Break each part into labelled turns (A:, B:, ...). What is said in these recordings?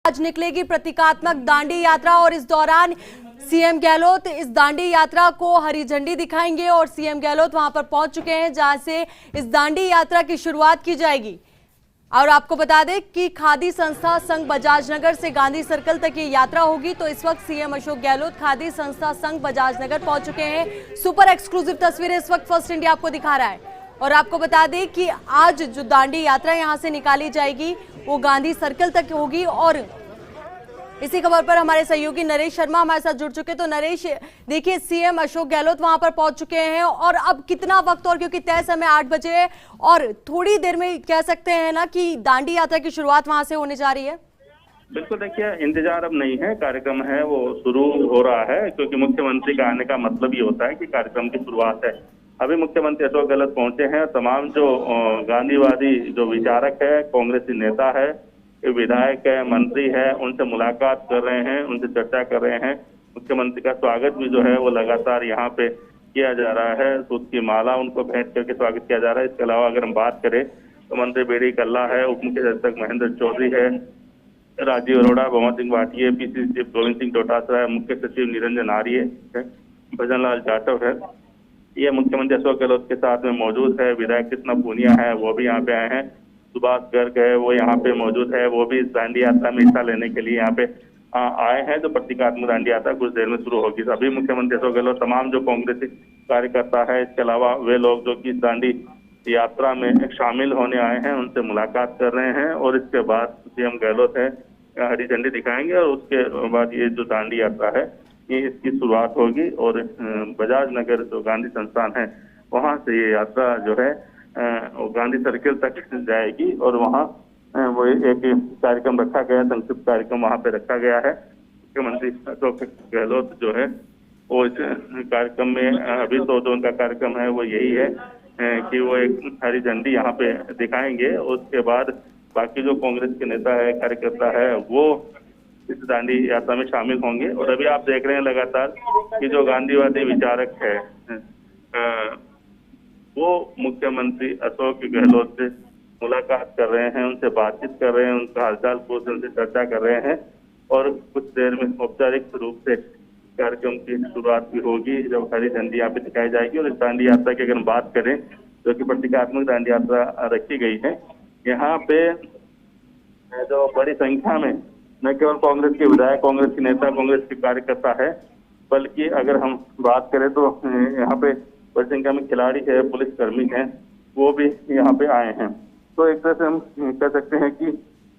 A: आज निकलेगी प्रतीकात्मक दांडी यात्रा और इस दौरान सीएम गहलोत इस दांडी यात्रा को हरी झंडी दिखाएंगे और सीएम गहलोत वहां पर पहुंच चुके हैं जहां से इस दांडी यात्रा की शुरुआत की जाएगी। और आपको बता दें कि खादी संस्था संघ बजाजनगर से गांधी सर्कल तक ये यात्रा होगी। तो इस वक्त सीएम अशोक गहलोत खादी संस्था संघ बजाजनगर पहुंच चुके हैं। सुपर एक्सक्लूसिव तस्वीरें इस वक्त फर्स्ट इंडिया आपको दिखा रहा है। और आपको बता दें कि आज जो दांडी यात्रा यहां से निकाली जाएगी वो गांधी सर्कल तक होगी। और इसी खबर पर हमारे सहयोगी नरेश शर्मा हमारे साथ जुड़ चुके। तो नरेश, देखिए सीएम अशोक गहलोत वहां पर पहुंच चुके हैं और अब कितना वक्त और, क्योंकि तय समय 8 बजे है और थोड़ी देर में कह सकते हैं ना कि दांडी यात्रा की शुरुआत वहां से होने जा रही है।
B: बिल्कुल, देखिए इंतजार अब नहीं है, कार्यक्रम है वो शुरू हो रहा है, क्योंकि मुख्यमंत्री का आने का मतलब ये होता है कि कार्यक्रम की शुरुआत है। अभी मुख्यमंत्री अशोक गहलोत पहुंचे हैं। तमाम जो गांधीवादी जो विचारक है, कांग्रेसी नेता है, विधायक है, मंत्री है, उनसे मुलाकात कर रहे हैं, उनसे चर्चा कर रहे हैं। मुख्यमंत्री का स्वागत भी जो है वो लगातार यहाँ पे किया जा रहा है। सूत की माला उनको भेंट करके स्वागत किया जा रहा है। इसके अलावा अगर हम बात करें तो मंत्री बेड़ी कल्ला है, उप मुख्य सचिव महेंद्र चौधरी है, राजीव अरोड़ा, भवन सिंह भाटिया, पीसीसी चीफ गोविंद सिंह डोटासरा, मुख्य सचिव निरंजन आर्य है, भजन लाल जाटव है, ये मुख्यमंत्री अशोक गहलोत के साथ में मौजूद है। विधायक कृष्णा पूनिया है, वो भी यहाँ पे आए हैं। सुभाष गर्ग है, वो यहाँ पे मौजूद है, वो भी इस दांडी यात्रा में हिस्सा लेने के लिए यहाँ पे आए हैं। तो प्रतीकात्मक दांडी यात्रा कुछ देर में शुरू होगी। अभी मुख्यमंत्री अशोक गहलोत तमाम जो कांग्रेसी कार्यकर्ता है, इसके अलावा वे लोग जो कि दांडी यात्रा में शामिल होने आए हैं, उनसे मुलाकात कर रहे हैं। और इसके बाद सीएम गहलोत है हरी झंडी दिखाएंगे और उसके बाद ये जो दांडी यात्रा है ये इसकी शुरुआत होगी। और बजाज नगर जो गांधी संस्थान है वहां से ये यात्रा जो है गांधी सर्किल तक जाएगी। और वहाँ वो एक कार्यक्रम रखा गया, संक्षिप्त कार्यक्रम वहाँ पे रखा गया है। मुख्यमंत्री अशोक गहलोत जो है वो इस कार्यक्रम में अभी तो जो उनका कार्यक्रम है वो यही है कि वो एक हरी झंडी यहाँ पे दिखाएंगे। उसके बाद बाकी जो कांग्रेस के नेता है, कार्यकर्ता है, वो इस दांडी यात्रा में शामिल होंगे। और अभी आप देख रहे हैं लगातार कि जो गांधीवादी विचारक है वो मुख्यमंत्री अशोक गहलोत से मुलाकात कर रहे हैं, उनसे बातचीत कर रहे हैं, उनका हालचाल पूछ उनसे चर्चा कर रहे हैं। और कुछ देर में औपचारिक रूप से कार्यक्रम की शुरुआत भी होगी जब हरी झंडी यहाँ पे दिखाई जाएगी। और इस दांडी यात्रा की अगर हम बात करें जो कि प्रतीकात्मक दांडी यात्रा रखी गई है, यहाँ पे जो बड़ी संख्या में न केवल कांग्रेस के विधायक, कांग्रेस के नेता, कांग्रेस के कार्यकर्ता है, बल्कि अगर हम बात करें तो यहाँ पे बड़ी संख्या में खिलाड़ी है, पुलिस कर्मी हैं, वो भी यहाँ पे आए हैं। तो एक तरह से हम कह सकते हैं कि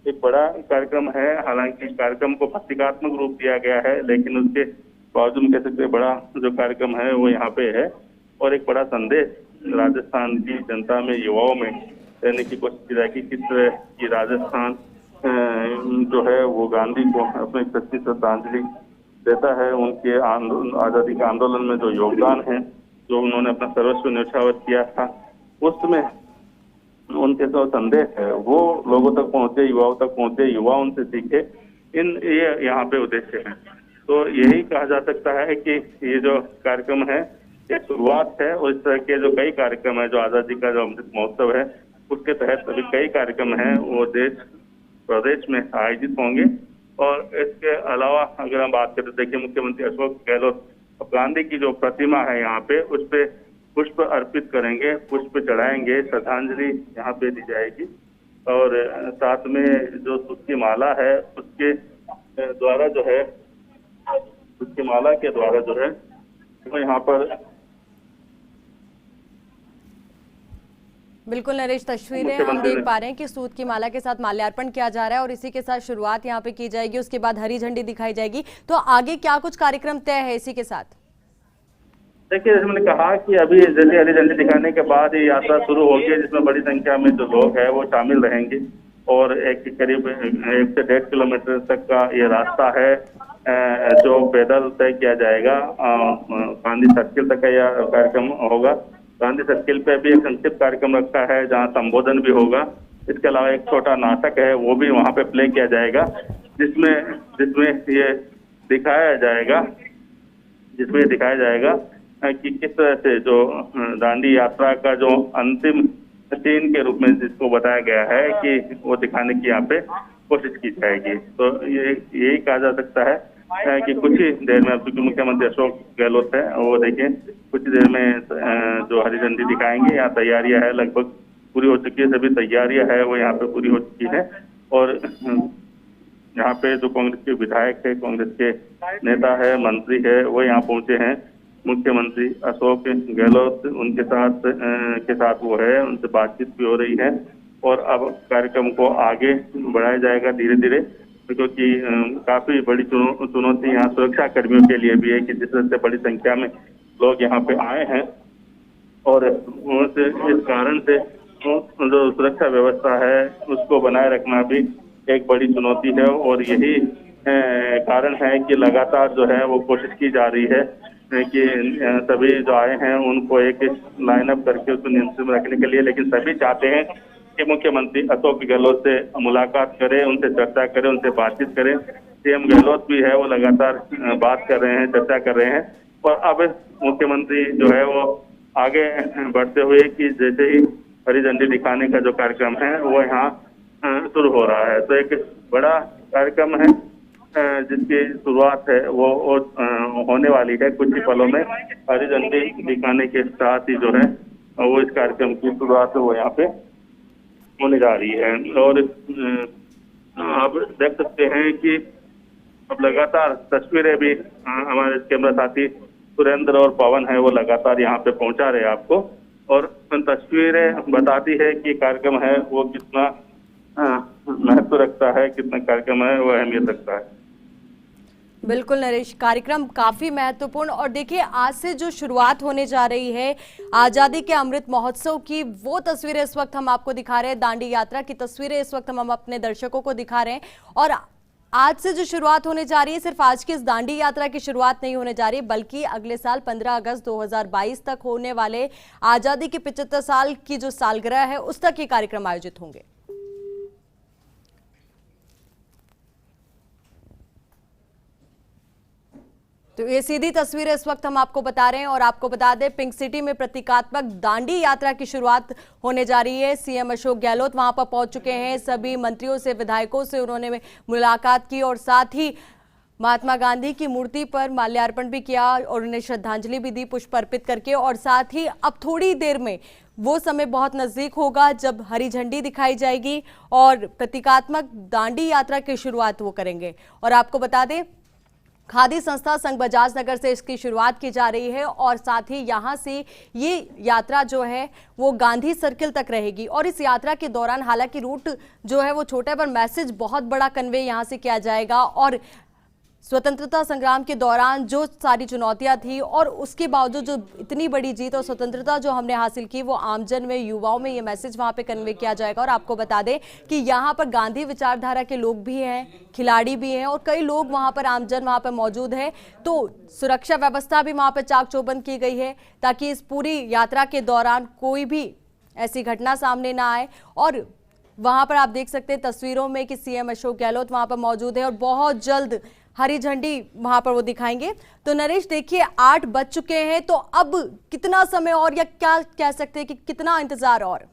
B: एक बड़ा कार्यक्रम है। हालांकि कार्यक्रम को प्रतीकात्मक रूप दिया गया है, लेकिन उसके बावजूद कह सकते हैं बड़ा जो कार्यक्रम है वो यहाँ पे है। और एक बड़ा संदेश राजस्थान की जनता में, युवाओं में देने की कोशिश की जाएगी। किस तरह की राजस्थान जो है वो गांधी को अपनी सच्ची श्रद्धांजलि देता है। उनके आजादी के आंदोलन में जो योगदान है, जो उन्होंने अपना सर्वस्व न्यौछावर किया था, उसमें उनके जो संदेश है वो लोगों तक पहुंचे, युवाओं तक पहुंचे, युवा उनसे सीखे। ये यहाँ पे उद्देश्य है। तो यही कहा जा सकता है कि ये जो कार्यक्रम है ये शुरुआत है। और इस तरह के जो कई कार्यक्रम है, जो आजादी का जो अमृत महोत्सव है उसके तहत अभी कई कार्यक्रम है वो देश प्रदेश में आयोजित होंगे। और इसके अलावा अगर हम बात करें, देखिए मुख्यमंत्री अशोक गहलोत गांधी की जो प्रतिमा है यहाँ पे उस पे पुष्प अर्पित करेंगे, पुष्प चढ़ाएंगे, श्रद्धांजलि यहाँ पे दी जाएगी। और साथ में जो सूत की माला है उसके द्वारा जो है, सूत की माला के द्वारा जो है वो यहाँ पर
A: बिल्कुल नरेश, तस्वीरें हम देख पा रहे हैं कि सूत की माला के साथ माल्यार्पण किया जा रहा है और इसी के साथ शुरुआत यहाँ पे की जाएगी। उसके बाद हरी झंडी दिखाई जाएगी। तो आगे क्या कुछ कार्यक्रम तय है इसी के साथ?
B: देखिए, जैसे मैंने कहा कि अभी जैसे हरी झंडी दिखाने के बाद ये यात्रा शुरू होगी, जिसमें बड़ी संख्या में जो लोग हैं वो शामिल रहेंगे। और एक करीब 1 से 1.5 किलोमीटर तक का ये रास्ता है जो पैदल तय किया जाएगा। गांधी सर्किल तक का यह कार्यक्रम होगा। गांधी सर्किल पे भी एक संक्षिप्त कार्यक्रम रखा है जहाँ संबोधन भी होगा। इसके अलावा एक छोटा नाटक है वो भी वहाँ पे प्ले किया जाएगा, जिसमें ये दिखाया जाएगा कि किस तरह से जो दांडी यात्रा का जो अंतिम सीन के रूप में जिसको बताया गया है कि वो दिखाने की यहाँ पे कोशिश की जाएगी। तो ये यही कहा जा सकता है कि कुछ ही देर में, अब चूंकि मुख्यमंत्री अशोक गहलोत है, वो देखिए कुछ देर में जो हरी झंडी दिखाएंगे। यहाँ तैयारियां है, लगभग पूरी हो चुकी है, सभी तैयारियां है वो यहाँ पे पूरी हो चुकी है। और यहाँ पे जो कांग्रेस के विधायक है, कांग्रेस के नेता है, मंत्री है, वो यहाँ पहुंचे हैं। मुख्यमंत्री अशोक गहलोत उनके साथ वो है, उनसे बातचीत भी हो रही है। और अब कार्यक्रम को आगे बढ़ाया जाएगा धीरे धीरे, क्योंकि काफी बड़ी चुनौती यहाँ सुरक्षा कर्मियों के लिए भी है कि जिस तरह से बड़ी संख्या में लोग यहाँ पे आए हैं और इस कारण से जो सुरक्षा व्यवस्था है उसको बनाए रखना भी एक बड़ी चुनौती है। और यही कारण है कि लगातार जो है वो कोशिश की जा रही है कि सभी जो आए हैं उनको एक लाइनअप करके उसको नियंत्रण में रखने के लिए। लेकिन सभी चाहते हैं कि मुख्यमंत्री अशोक गहलोत से मुलाकात करें, उनसे चर्चा करें, उनसे बातचीत करें। सीएम गहलोत भी है वो लगातार बात कर रहे हैं, चर्चा कर रहे हैं। और अब मुख्यमंत्री जो है वो आगे बढ़ते हुए कि जैसे ही हरी झंडी दिखाने का जो कार्यक्रम है वो यहाँ शुरू हो रहा है। तो एक बड़ा कार्यक्रम है जिसकी शुरुआत है वो होने वाली है कुछ ही पलों में। हरी झंडी दिखाने के साथ ही जो है वो इस कार्यक्रम की शुरुआत वो यहाँ पे होने जा रही है। और आप देख सकते हैं कि अब लगातार तस्वीरें भी हमारे कैमरा साथी सुरेंद्र और पवन है वो लगातार यहाँ पे पहुंचा रहे हैं आपको। और तस्वीरें बताती है कि कार्यक्रम है वो कितना महत्व रखता है, कितना कार्यक्रम है वो अहमियत रखता है।
A: बिल्कुल नरेश, कार्यक्रम काफी महत्वपूर्ण। और देखिए आज से जो शुरुआत होने जा रही है आजादी के अमृत महोत्सव की, वो तस्वीरें इस वक्त हम आपको दिखा रहे हैं। दांडी यात्रा की तस्वीरें इस वक्त हम अपने दर्शकों को दिखा रहे हैं। और आज से जो शुरुआत होने जा रही है, सिर्फ आज की इस दांडी यात्रा की शुरुआत नहीं होने जा रही, बल्कि अगले साल 15 अगस्त 2022 तक होने वाले आजादी के 75 साल की जो सालगिरह है उस तक ये कार्यक्रम आयोजित होंगे। तो ये सीधी तस्वीरें इस वक्त हम आपको बता रहे हैं। और आपको बता दें, पिंक सिटी में प्रतीकात्मक दांडी यात्रा की शुरुआत होने जा रही है। सीएम अशोक गहलोत वहां पर पहुंच चुके हैं। सभी मंत्रियों से, विधायकों से उन्होंने मुलाकात की और साथ ही महात्मा गांधी की मूर्ति पर माल्यार्पण भी किया और उन्हें श्रद्धांजलि भी दी पुष्प अर्पित करके। और साथ ही अब थोड़ी देर में वो समय बहुत नजदीक होगा जब हरी झंडी दिखाई जाएगी और प्रतीकात्मक दांडी यात्रा की शुरुआत वो करेंगे। और आपको बता दें, खादी संस्था संघ बजाज नगर से इसकी शुरुआत की जा रही है और साथ ही यहाँ से ये यात्रा जो है वो गांधी सर्किल तक रहेगी। और इस यात्रा के दौरान हालांकि रूट जो है वो छोटा है, पर मैसेज बहुत बड़ा कन्वे यहाँ से किया जाएगा। और स्वतंत्रता संग्राम के दौरान जो सारी चुनौतियां थी और उसके बावजूद जो इतनी बड़ी जीत और स्वतंत्रता जो हमने हासिल की, वो आमजन में, युवाओं में ये मैसेज वहां पे कन्वे किया जाएगा। और आपको बता दें कि यहाँ पर गांधी विचारधारा के लोग भी हैं, खिलाड़ी भी हैं और कई लोग वहां पर, आमजन वहां पर मौजूद है। तो सुरक्षा व्यवस्था भी वहां पर चाक चौबंद की गई है ताकि इस पूरी यात्रा के दौरान कोई भी ऐसी घटना सामने ना आए। और वहां पर आप देख सकते हैं तस्वीरों में कि सीएम अशोक गहलोत वहां पर मौजूद है और बहुत जल्द हरी झंडी वहां पर वो दिखाएंगे। तो नरेश देखिए 8 बज चुके हैं, तो अब कितना समय और, या क्या कह सकते हैं कि कितना इंतजार और?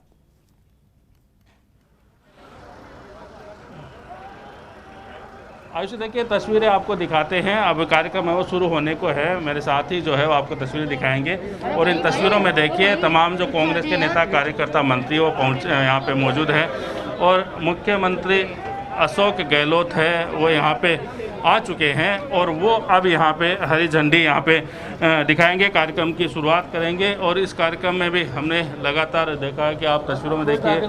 C: आयुष देखिए तस्वीरें आपको दिखाते हैं। अब कार्यक्रम है वो शुरू होने को है। मेरे साथ ही जो है वो आपको तस्वीरें दिखाएंगे और इन तस्वीरों में देखिए तमाम जो कांग्रेस के नेता, कार्यकर्ता, मंत्री वो पहुँचे यहाँ पे मौजूद हैं। और मुख्यमंत्री अशोक गहलोत है वो यहाँ पे आ चुके हैं और वो अब यहाँ पे हरी झंडी यहाँ पे दिखाएंगे, कार्यक्रम की शुरुआत करेंगे। और इस कार्यक्रम में भी हमने लगातार देखा है कि आप तस्वीरों में देखिए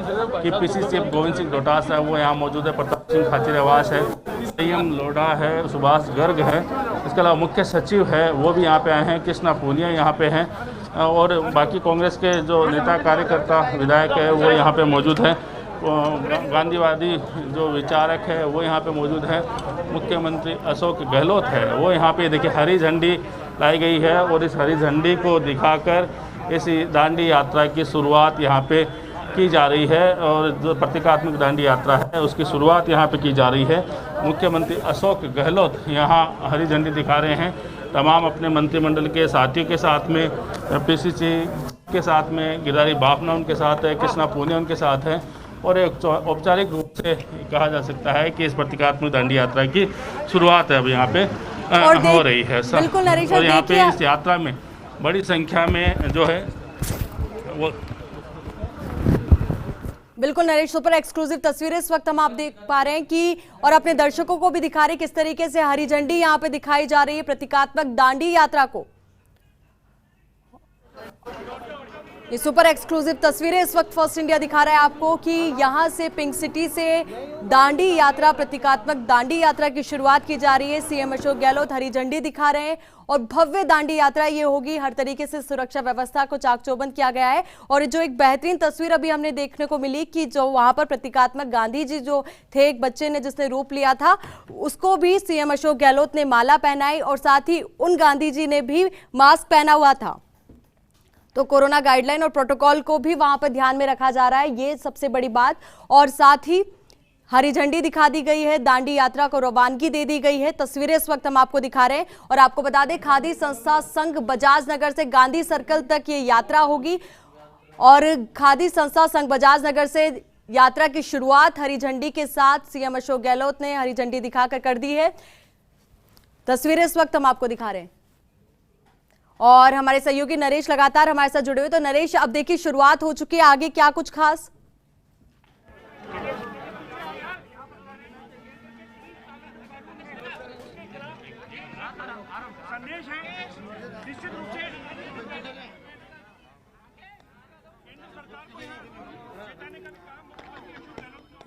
C: कि पीसी चीफ गोविंद सिंह डोटास है वो यहाँ मौजूद है, प्रताप सिंह खाचरियावास है, संयम लोढ़ा है, सुभाष गर्ग है, इसके अलावा मुख्य सचिव है वो भी यहाँ पे आए हैं, कृष्णा पूनिया यहाँ पे हैं और बाकी कांग्रेस के जो नेता, कार्यकर्ता, विधायक है वो यहाँ पे मौजूद हैं। गांधीवादी जो विचारक है वो यहाँ पे मौजूद है। मुख्यमंत्री अशोक गहलोत है वो यहाँ पे देखिए हरी झंडी लाई गई है और इस हरी झंडी को दिखाकर इस दांडी यात्रा की शुरुआत यहाँ पे की जा रही है। और जो प्रतीकात्मक दांडी यात्रा है उसकी शुरुआत यहाँ पे की जा रही है। मुख्यमंत्री अशोक गहलोत यहाँ हरी झंडी दिखा रहे हैं, तमाम अपने मंत्रिमंडल के साथियों के साथ में, पीसीसी के साथ में, गिरधारी बाफना उनके साथ है, कृष्णा पूनिया उनके साथ है और एक औपचारिक रूप से कहा जा सकता है कि इस प्रतीकात्मक दांडी यात्रा की शुरुआत है अब यहाँ पे हो रही है।
A: बिल्कुल नरेश,
C: और यहाँ पे इस यात्रा में बड़ी संख्या में जो है वो
A: बिल्कुल नरेश, सुपर एक्सक्लूसिव तस्वीरें इस वक्त हम आप देख पा रहे हैं कि और अपने दर्शकों को भी दिखा रहे हैं किस तरीके से हरी झंडी यहाँ पे दिखाई जा रही है प्रतीकात्मक दांडी यात्रा को। ये सुपर एक्सक्लूसिव तस्वीरें इस वक्त फर्स्ट इंडिया दिखा रहा है आपको कि यहां से पिंक सिटी से दांडी यात्रा, प्रतीकात्मक दांडी यात्रा की शुरुआत की जा रही है। सीएम अशोक गहलोत हरी झंडी दिखा रहे हैं और भव्य दांडी यात्रा ये होगी। हर तरीके से सुरक्षा व्यवस्था को चाक चौबंद किया गया है। और जो एक बेहतरीन तस्वीर अभी हमने देखने को मिली कि जो वहां पर प्रतीकात्मक गांधी जी जो थे, एक बच्चे ने जिसने रूप लिया था, उसको भी सीएम अशोक गहलोत ने माला पहनाई और साथ ही उन गांधी जी ने भी मास्क पहना हुआ था। तो कोरोना गाइडलाइन और प्रोटोकॉल को भी वहां पर ध्यान में रखा जा रहा है, ये सबसे बड़ी बात। और साथ ही हरी झंडी दिखा दी गई है, दांडी यात्रा को रवानगी दे दी गई है। तस्वीरें इस वक्त हम आपको दिखा रहे हैं। और आपको बता दें, खादी संस्था संघ बजाज नगर से गांधी सर्कल तक ये यात्रा होगी और खादी संस्था संघ बजाज नगर से यात्रा की शुरुआत हरी झंडी के साथ सीएम अशोक गहलोत ने हरी झंडी दिखाकर कर दी है। तस्वीरें इस वक्त हम आपको दिखा रहे हैं और हमारे सहयोगी नरेश लगातार हमारे साथ जुड़े हुए। तो नरेश, अब देखिए शुरुआत हो चुकी है, आगे क्या कुछ खास?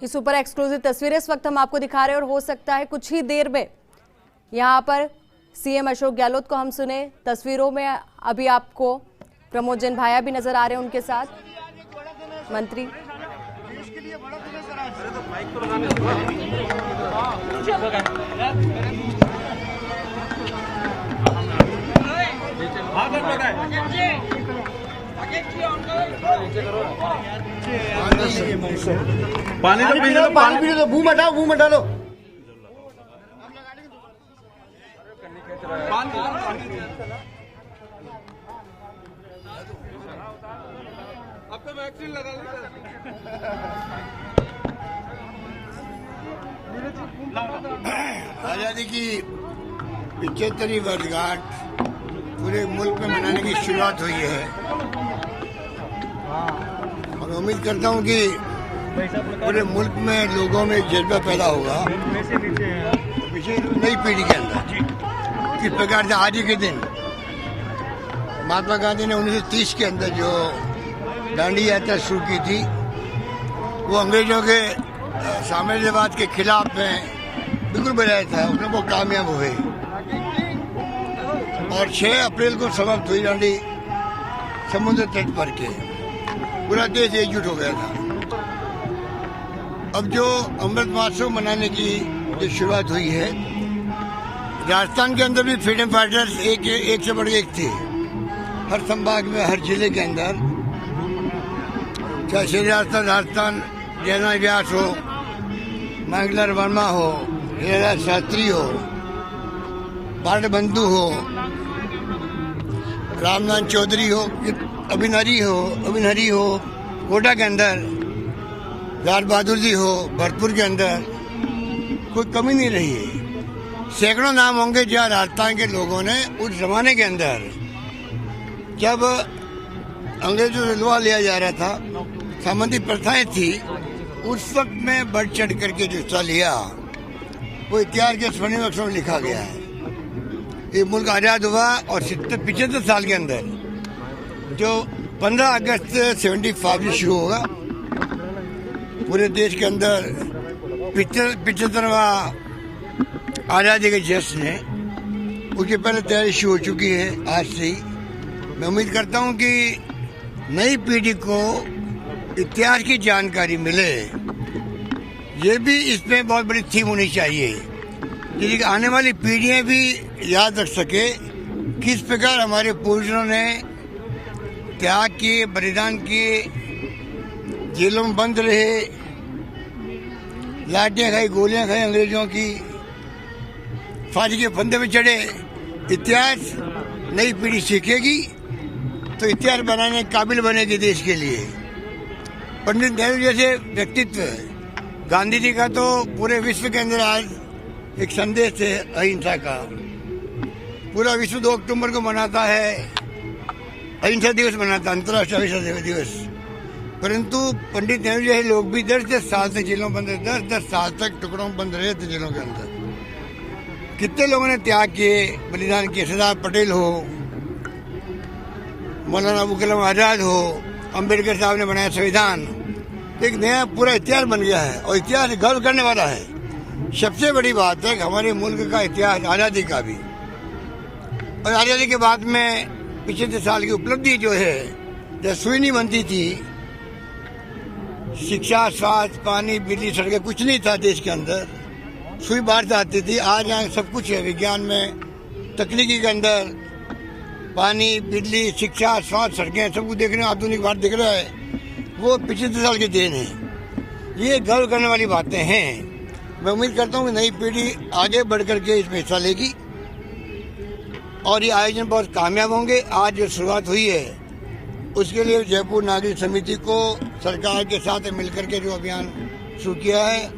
A: ये सुपर एक्सक्लूसिव तस्वीरें इस वक्त हम आपको दिखा रहे हैं और हो सकता है कुछ ही देर में यहाँ पर सीएम अशोक गहलोत को हम सुने। तस्वीरों में अभी आपको प्रमोद जैन भाया भी नजर आ रहे हैं, उनके साथ मंत्री।
D: पानी तो पी लो, पानी पी लो, मुंह मटा लो। अब तो वैक्सीन लगा ली। आजादी की 75वीं वर्षगांठ पूरे मुल्क में मनाने की शुरुआत हुई है और उम्मीद करता हूं कि पूरे मुल्क में लोगों में जज्बा पैदा होगा नई पीढ़ी के अंदर। किस प्रकार से आज ही के दिन महात्मा गांधी ने 1930 के अंदर जो दांडी यात्रा शुरू की थी, वो अंग्रेजों के साम्राज्यवाद के खिलाफ में बिल्कुल बनाया था, उसमें वो कामयाब हुए और 6 अप्रैल को समाप्त हुई दांडी समुद्र तट पर के। पूरा देश एकजुट हो गया था। अब जो अमृत महोत्सव मनाने की जो शुरुआत हुई है, राजस्थान के अंदर भी फ्रीडम फाइटर्स एक से बढ़ के एक थे। हर संभाग में, हर जिले के अंदर, चाहे श्री राजस्थान जयनारायण व्यास हो, मंगलर वर्मा हो, हीरालाल शास्त्री हो, बाण बंधु हो, रामनाथ चौधरी हो, अभिनरी हो कोटा के अंदर, लाल बहादुर जी हो भरतपुर के अंदर, कोई कमी नहीं रही है। सैकड़ों नाम होंगे जहाँ राजस्थान के लोगों ने उस जमाने के अंदर, जब अंग्रेजों से लोहा लिया जा रहा था, सामंती प्रथाएं थी, उस वक्त में बढ़ चढ़ करके जो हिस्सा लिया, वो इतिहास के स्वर्णिम अक्षरों में लिखा गया है। ये मुल्क आजाद हुआ और 75 साल के अंदर जो 15 अगस्त 75 शुरू होगा, पूरे देश के अंदर 75वां आजादी के जश्न है, उसके पहले तैयारी शुरू हो चुकी है आज से ही। मैं उम्मीद करता हूं कि नई पीढ़ी को इतिहास की जानकारी मिले। ये भी इसमें बहुत बड़ी थीम होनी चाहिए, जिससे कि आने वाली पीढ़ियां भी याद रख सके किस प्रकार हमारे पूर्वजों ने त्याग किए, बलिदान किए, जेलों में बंद रहे, लाठियां खाई, गोलियां खाई अंग्रेजों की, फांसी के फंदे पे चढ़े। इतिहास नई पीढ़ी सीखेगी तो इतिहास बनाने के काबिल बनेगी देश के लिए। पंडित नेहरू जैसे व्यक्तित्व गांधी जी का तो पूरे विश्व के अंदर आज एक संदेश है अहिंसा का। पूरा विश्व 2 अक्टूबर को मनाता है, अहिंसा दिवस मनाता है, अंतर्राष्ट्रीय अहिंसा दिवस। परंतु पंडित नेहरू जैसे लोग भी 10-10 साल तक जेलों में बंद रहे, 10-10 साल तक टुकड़ों में बंद रहे थे जेलों के अंदर। कितने लोगों ने त्याग किए, बलिदान किए। सरदार पटेल हो, मौलाना अबुल कलाम आजाद हो, अम्बेडकर साहब ने बनाया संविधान, एक नया पूरा इतिहास बन गया है और इतिहास गर्व करने वाला है। सबसे बड़ी बात है कि हमारे मुल्क का इतिहास आज़ादी का भी, और आज़ादी के बाद में 75 साल की उपलब्धि जो है, जब सुई नहीं बनती थी, शिक्षा, स्वास्थ्य, पानी, बिजली, सड़कें कुछ नहीं था देश के अंदर, सुई बाहर से आती थी। आज यहाँ सब कुछ है, विज्ञान में, तकनीकी के अंदर पानी, बिजली, शिक्षा, स्वास्थ्य, सड़कें सब कुछ देखने आधुनिक भारत दिख रहा है। वो 75 साल की देन है। ये गर्व करने वाली बातें हैं। मैं उम्मीद करता हूँ कि नई पीढ़ी आगे बढ़ करके इसमें हिस्सा लेगी और ये आयोजन बहुत कामयाब होंगे। आज जो शुरुआत हुई है उसके लिए जयपुर नागरिक समिति को सरकार के साथ मिलकर के जो अभियान शुरू किया है,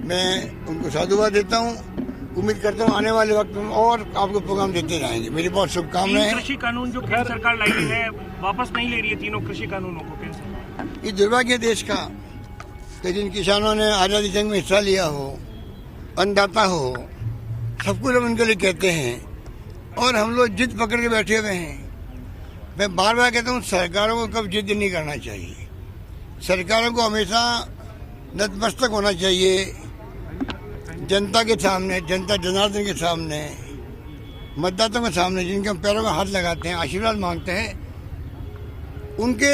D: मैं उनको साधुवाद देता हूँ। उम्मीद करता हूँ आने वाले वक्त में और आपको प्रोग्राम देते रहेंगे। मेरी बहुत शुभकामनाएं हैं।
E: कृषि कानून जो केंद्र सरकार लाई है वापस नहीं ले रही है, तीनों कृषि कानूनों को केंद्र।
D: ये दुर्भाग्य देश का कि जिन किसानों ने आज़ादी जंग में हिस्सा लिया हो, अन्नदाता हो, सब कुछ हम उनके लिए कहते हैं और हम लोग जिद पकड़ के बैठे हुए हैं। मैं बार बार कहता हूँ सरकारों को कब जिद नहीं करना चाहिए। सरकारों को हमेशा नतमस्तक होना चाहिए जनता के सामने, जनता जनार्दन के सामने, मतदाताओं के सामने, जिनके हम पैरों में हाथ लगाते हैं, आशीर्वाद मांगते हैं। उनके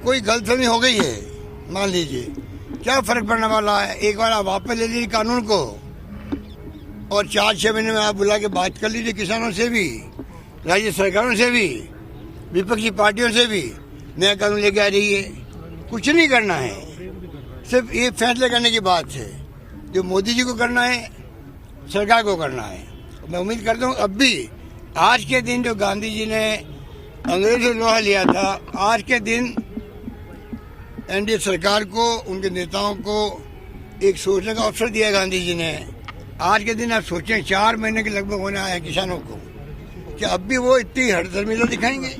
D: कोई गलतफहमी हो गई है, मान लीजिए, क्या फर्क पड़ने वाला है। एक बार आप वापस ले लीजिए कानून को और 4-6 महीने में आप बुला के बात कर लीजिए किसानों से भी, राज्य सरकारों से भी, विपक्षी पार्टियों से भी। नया कानून लेके आ रही है, कुछ नहीं करना है, सिर्फ ये फैसले करने की बात है जो मोदी जी को करना है, सरकार को करना है। मैं उम्मीद करता हूँ अब भी आज के दिन जो गांधी जी ने अंग्रेजों से लोहा लिया था, आज के दिन एनडीए सरकार को, उनके नेताओं को एक सोचने का अवसर दिया गांधी जी ने। आज के दिन आप सोचें, 4 महीने के लगभग होने आए किसानों को, कि अब भी वो इतनी हड़दर्मिता दिखाएंगे।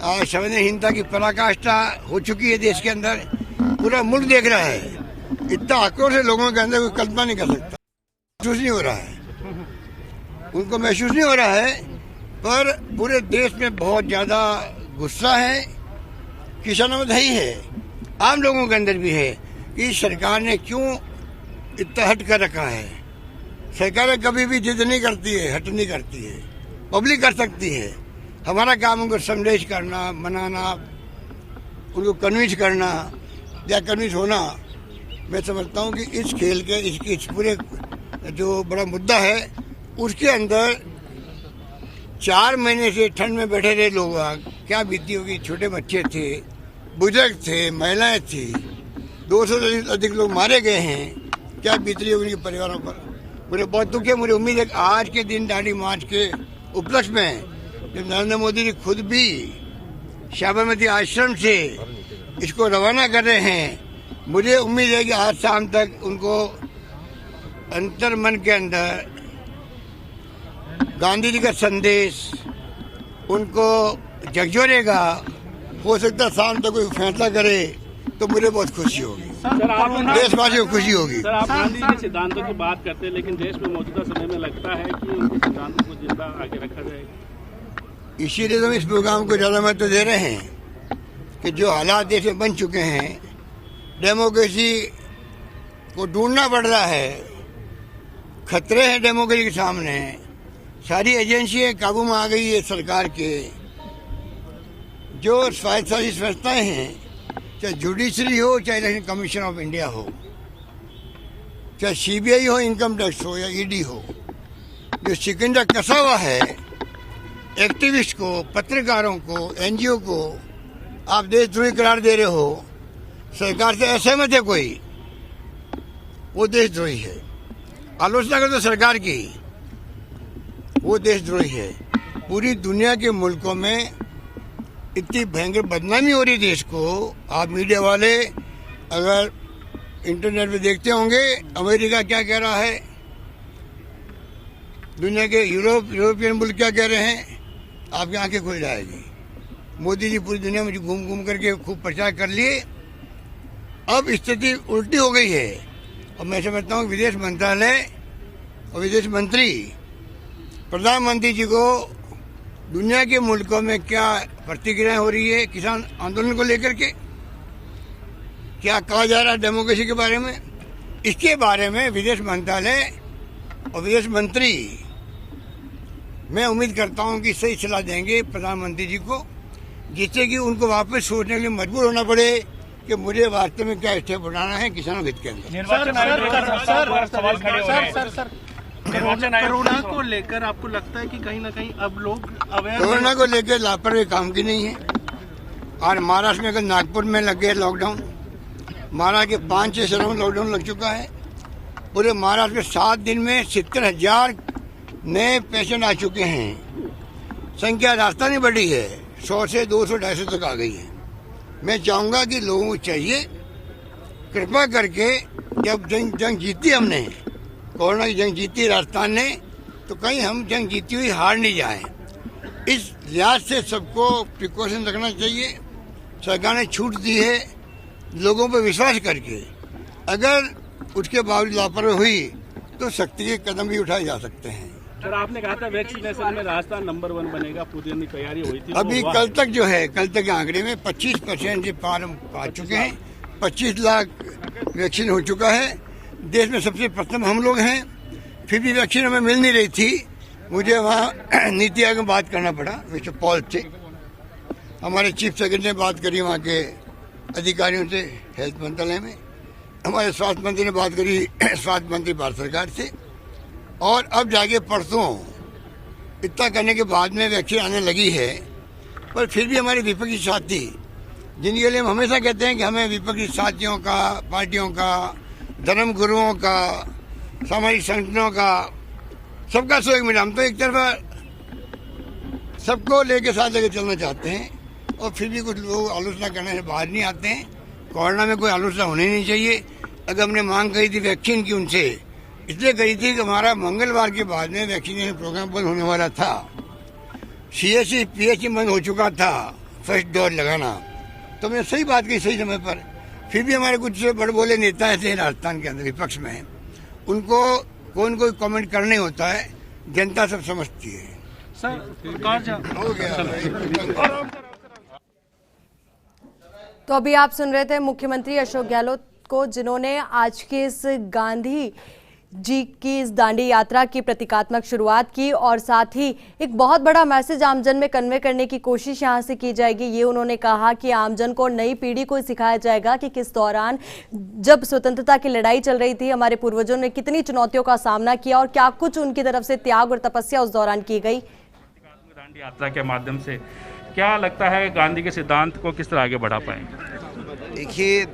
D: आज संवेदनहीनता की पराकाष्ठा हो चुकी है देश के अंदर, पूरा मुल्क देख रहा है। इतना आक्रोश है लोगों के अंदर, कोई कल्पना नहीं कर सकता। महसूस नहीं हो रहा है, उनको महसूस नहीं हो रहा है, पर पूरे देश में बहुत ज्यादा गुस्सा है। किसानों में ही है, आम लोगों के अंदर भी है कि सरकार ने क्यों इतना हट कर रखा है। सरकारें कभी भी जिद नहीं करती है, हट नहीं करती है, पब्लिक कर सकती है। हमारा काम उनको संदेश करना, मनाना, उनको कन्विंस करना या कन्विंस होना। मैं समझता हूँ कि इस खेल के, इस पूरे जो बड़ा मुद्दा है उसके अंदर 4 महीने से ठंड में बैठे रहे लोग, क्या बीती होगी। छोटे बच्चे थे, बुजुर्ग थे, महिलाएं थी, 200 से अधिक लोग मारे गए हैं। क्या बीत रही होगी उनके परिवारों पर। मुझे बहुत दुख है। मुझे उम्मीद है कि आज के दिन दांडी मार्च के उपलक्ष्य में जब नरेंद्र मोदी जी खुद भी साबरमती आश्रम से इसको रवाना कर रहे हैं, मुझे उम्मीद है कि आज शाम तक उनको अंतर मन के अंदर गांधी जी का संदेश उनको झकझोरेगा। हो सकता है शाम तक कोई फैसला करे तो मुझे बहुत खुशी होगी, देशवासियों को खुशी होगी।
F: सर, आप गांधी जी के सिद्धांतों की बात करते हैं, लेकिन देश में मौजूदा समय में लगता है कि उनके सिद्धांतों को जिंदा आगे रखा जाएगा।
D: इसीलिए तो हम इस प्रोग्राम को ज़्यादा महत्व दे रहे हैं कि जो हालात देश में बन चुके हैं, डेमोक्रेसी को ढूंढना पड़ रहा है, खतरे हैं डेमोक्रेसी के सामने। सारी एजेंसियां काबू में आ गई है सरकार के। जो स्वायत्तशासी संस्थाएं हैं, चाहे जुडिशरी हो, चाहे इलेक्शन कमीशन ऑफ इंडिया हो, चाहे सीबीआई हो, इनकम टैक्स हो या ईडी हो, जो शिकंजा कसा हुआ है एक्टिविस्ट को, पत्रकारों को, एनजीओ को आप देशद्रोही करार दे रहे हो। सरकार से असहमत है कोई, वो देशद्रोही है। आलोचना करते सरकार की, वो देशद्रोही है। पूरी दुनिया के मुल्कों में इतनी भयंकर बदनामी हो रही देश को। आप मीडिया वाले अगर इंटरनेट पे देखते होंगे अमेरिका क्या कह रहा है, दुनिया के यूरोपियन मुल्क क्या कह रहे हैं, आपकी आंखें खुल जाएगी। मोदी जी पूरी दुनिया में घूम घूम करके खूब प्रचार कर लिए, अब स्थिति उल्टी हो गई है। और मैं समझता हूँ विदेश मंत्रालय और विदेश मंत्री प्रधानमंत्री जी को दुनिया के मुल्कों में क्या प्रतिक्रिया हो रही है किसान आंदोलन को लेकर के, क्या कहा जा रहा है डेमोक्रेसी के बारे में, इसके बारे में विदेश मंत्रालय और विदेश मंत्री मैं उम्मीद करता हूं कि सही सलाह देंगे प्रधानमंत्री जी को, जिससे कि उनको वापस सोचने के लिए मजबूर होना पड़े कि मुझे वास्तव में क्या स्टेप उठाना है किसानों के हित के अंदर।
E: निर्वाचन आयोग सवाल खड़े हो रहे हैं।
F: कोरोना को लेकर आपको लगता है कि कहीं ना कहीं अब लोग अवेयर,
D: कोरोना को लेकर लापरवाही काम की नहीं है। और महाराष्ट्र में कल नागपुर में लग गया लॉकडाउन, महाराष्ट्र के 5-6 शहरों में लॉकडाउन लग चुका है। पूरे महाराष्ट्र में 7 दिन में 70,000 नए पेशेंट आ चुके हैं। संख्या रास्ता नहीं बढ़ी है, 100 से 200-250 तक आ गई है। मैं चाहूंगा कि लोगों को चाहिए कृपा करके, जब जंग जीती हमने, कोरोना की जंग जीती राजस्थान ने, तो कहीं हम जंग जीती हुई हार नहीं जाए। इस लिहाज से सबको प्रिकॉशन रखना चाहिए। सरकार ने छूट दी है, लोगों पर विश्वास करके अगर उसके बावजूद लापरवाही हुई तो सख्ती के कदम भी उठाए जा सकते हैं।
F: सर आपने कहा था वैक्सीनेशन में राजस्थान नंबर 1 बनेगा, पूरी तैयारी हुई थी।
D: अभी कल तक जो है, कल तक के आंकड़े में 25% से पार हम पा चुके हैं। 25 लाख वैक्सीन हो चुका है। देश में सबसे प्रथम हम लोग हैं। फिर भी वैक्सीन हमें मिल नहीं रही थी। मुझे वहाँ नीति आयोग में बात करना पड़ा, मिस्टर पॉल से। हमारे चीफ सेक्रेटरी ने बात करी वहाँ के अधिकारियों से, हेल्थ मंत्रालय में। हमारे स्वास्थ्य मंत्री ने बात करी स्वास्थ्य मंत्री भारत सरकार से। और अब जाके परसों इतना करने के बाद में वैक्सीन आने लगी है। पर फिर भी हमारे विपक्षी साथी, जिनके लिए हम हमेशा कहते हैं कि हमें विपक्षी साथियों का, पार्टियों का, धर्म गुरुओं का, सामाजिक संगठनों का, सबका सहयोग मिला। हम तो एक तरफा सबको लेके साथ लेके चलना चाहते हैं, और फिर भी कुछ लोग आलोचना करने से बाहर नहीं आते हैं। कोरोना में कोई आलोचना होनी नहीं चाहिए। अगर हमने मांग करी थी वैक्सीन की उनसे, इसलिए कही थी कि हमारा मंगलवार के बाद में वैक्सीनेशन प्रोग्राम बंद होने वाला था। CSC PHC बंद हो चुका था फर्स्ट डोज लगाना, तो मैंने सही बात कही सही समय पर। फिर भी हमारे कुछ बड़े बोले नेता ऐसे हैं राजस्थान के अंदर विपक्ष में, उनको कोई कमेंट करने होता है, जनता सब समझती है।
F: सर
D: हो गया।
A: तो अभी आप सुन रहे थे मुख्यमंत्री अशोक गहलोत को, जिन्होंने आज के इस गांधी जी की इस दांडी यात्रा की प्रतीकात्मक शुरुआत की, और साथ ही एक बहुत बड़ा मैसेज आमजन में कन्वे करने की कोशिश यहां से की जाएगी। ये उन्होंने कहा कि आमजन को, नई पीढ़ी को सिखाया जाएगा कि किस दौरान, जब स्वतंत्रता की लड़ाई चल रही थी, हमारे पूर्वजों ने कितनी चुनौतियों का सामना किया और क्या कुछ उनकी तरफ से त्याग और तपस्या उस दौरान की गई।
C: दांडी यात्रा के माध्यम से क्या लगता है गांधी के सिद्धांत को किस तरह आगे बढ़ा पाएंगे?
G: देखिए,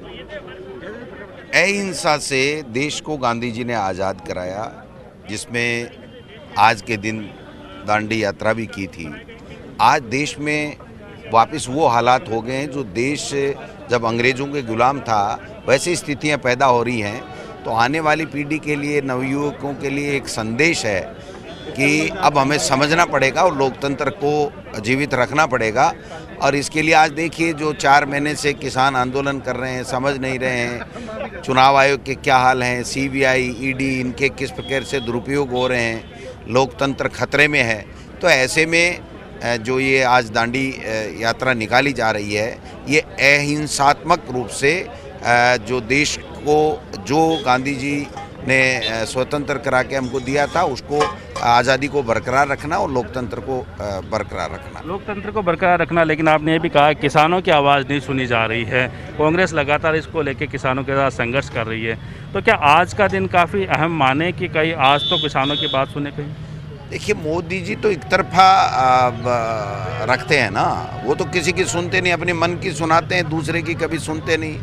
G: अहिंसा से देश को गांधी जी ने आज़ाद कराया, जिसमें आज के दिन दांडी यात्रा भी की थी। आज देश में वापस वो हालात हो गए हैं जो देश जब अंग्रेज़ों के गुलाम था, वैसी स्थितियां पैदा हो रही हैं। तो आने वाली पीढ़ी के लिए, नवयुवकों के लिए एक संदेश है कि अब हमें समझना पड़ेगा और लोकतंत्र को जीवित रखना पड़ेगा। और इसके लिए आज देखिए, जो 4 महीने से किसान आंदोलन कर रहे हैं, समझ नहीं रहे हैं चुनाव आयोग के क्या हाल हैं, CBI, ED इनके किस प्रकार से दुरुपयोग हो रहे हैं, लोकतंत्र खतरे में है। तो ऐसे में जो ये आज दांडी यात्रा निकाली जा रही है, ये अहिंसात्मक रूप से जो देश को, जो गांधी जी ने स्वतंत्र करा के हमको दिया था, उसको, आज़ादी को बरकरार रखना और लोकतंत्र को बरकरार रखना।
C: लोकतंत्र को बरकरार रखना, लेकिन आपने ये भी कहा किसानों की आवाज़ नहीं सुनी जा रही है। कांग्रेस लगातार इसको लेकर किसानों के साथ संघर्ष कर रही है। तो क्या आज का दिन काफ़ी अहम माने कि कहीं आज तो किसानों की बात सुने कहीं?
G: देखिए, मोदी जी तो एक तरफा रखते हैं ना, वो तो किसी की सुनते नहीं, अपने मन की सुनाते हैं, दूसरे की कभी सुनते नहीं।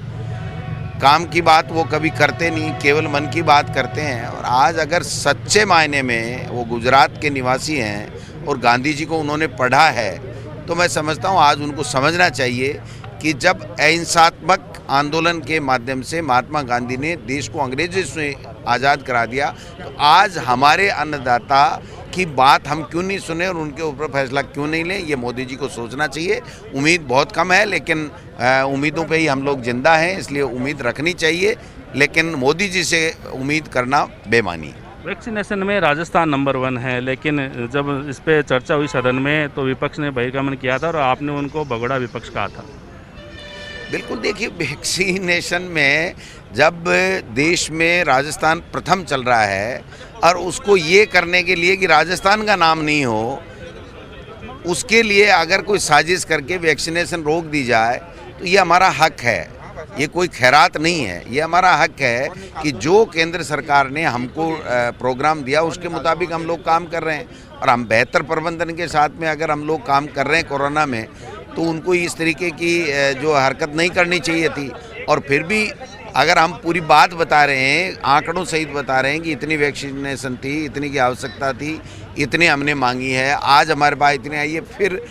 G: काम की बात वो कभी करते नहीं, केवल मन की बात करते हैं। और आज अगर सच्चे मायने में वो गुजरात के निवासी हैं और गांधी जी को उन्होंने पढ़ा है, तो मैं समझता हूँ आज उनको समझना चाहिए कि जब अहिंसात्मक आंदोलन के माध्यम से महात्मा गांधी ने देश को अंग्रेजों से आज़ाद करा दिया, तो आज हमारे अन्नदाता की बात हम क्यों नहीं सुने और उनके ऊपर फैसला क्यों नहीं लें, ये मोदी जी को सोचना चाहिए। उम्मीद बहुत कम है, लेकिन उम्मीदों पे ही हम लोग जिंदा हैं, इसलिए उम्मीद रखनी चाहिए, लेकिन मोदी जी से उम्मीद करना बेमानी है।
C: वैक्सीनेशन में राजस्थान नंबर 1 है, लेकिन जब इस पे चर्चा हुई सदन में तो विपक्ष ने बहिर्गमन किया था और आपने उनको भगोड़ा विपक्ष कहा था।
G: बिल्कुल, देखिए वैक्सीनेशन में जब देश में राजस्थान प्रथम चल रहा है और उसको ये करने के लिए कि राजस्थान का नाम नहीं हो, उसके लिए अगर कोई साजिश करके वैक्सीनेशन रोक दी जाए तो ये हमारा हक है, ये कोई खैरात नहीं है। ये हमारा हक है कि जो केंद्र सरकार ने हमको प्रोग्राम दिया उसके मुताबिक हम लोग काम कर रहे हैं, और हम बेहतर प्रबंधन के साथ में अगर हम लोग काम कर रहे हैं कोरोना में, तो उनको इस तरीके की जो हरकत नहीं करनी चाहिए थी। और फिर भी अगर हम पूरी बात बता रहे हैं, आंकड़ों सहित बता रहे हैं कि इतनी वैक्सीनेशन थी, इतनी की आवश्यकता थी, इतनी हमने मांगी है, आज हमारे पास इतने आई है, फिर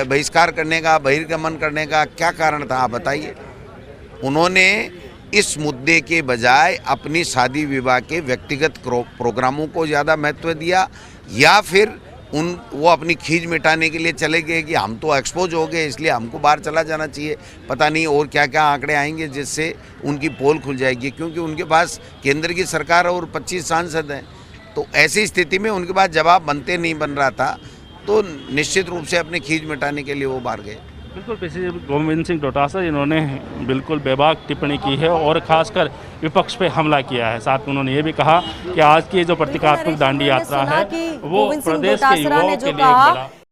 G: बहिष्कार करने का, बहिर्गमन करने का क्या कारण था, आप बताइए। उन्होंने इस मुद्दे के बजाय अपनी शादी विवाह के व्यक्तिगत प्रोग्रामों को ज़्यादा महत्व दिया, या फिर वो अपनी खींच मिटाने के लिए चले गए कि हम तो एक्सपोज हो गए इसलिए हमको बाहर चला जाना चाहिए। पता नहीं और क्या क्या आंकड़े आएंगे जिससे उनकी पोल खुल जाएगी, क्योंकि उनके पास केंद्र की सरकार और 25 सांसद हैं। तो ऐसी स्थिति में उनके पास जवाब बनते नहीं बन रहा था, तो निश्चित रूप से अपनी खींच मिटाने के लिए वो बाहर गए।
C: बिल्कुल, पीसी गोविंद सिंह डोटासरा जिन्होंने बिल्कुल बेबाक टिप्पणी की है और खासकर विपक्ष पे हमला किया है। साथ में उन्होंने ये भी कहा कि आज की जो प्रतीकात्मक दांडी यात्रा है वो प्रदेश के युवाओं के लिए बड़ा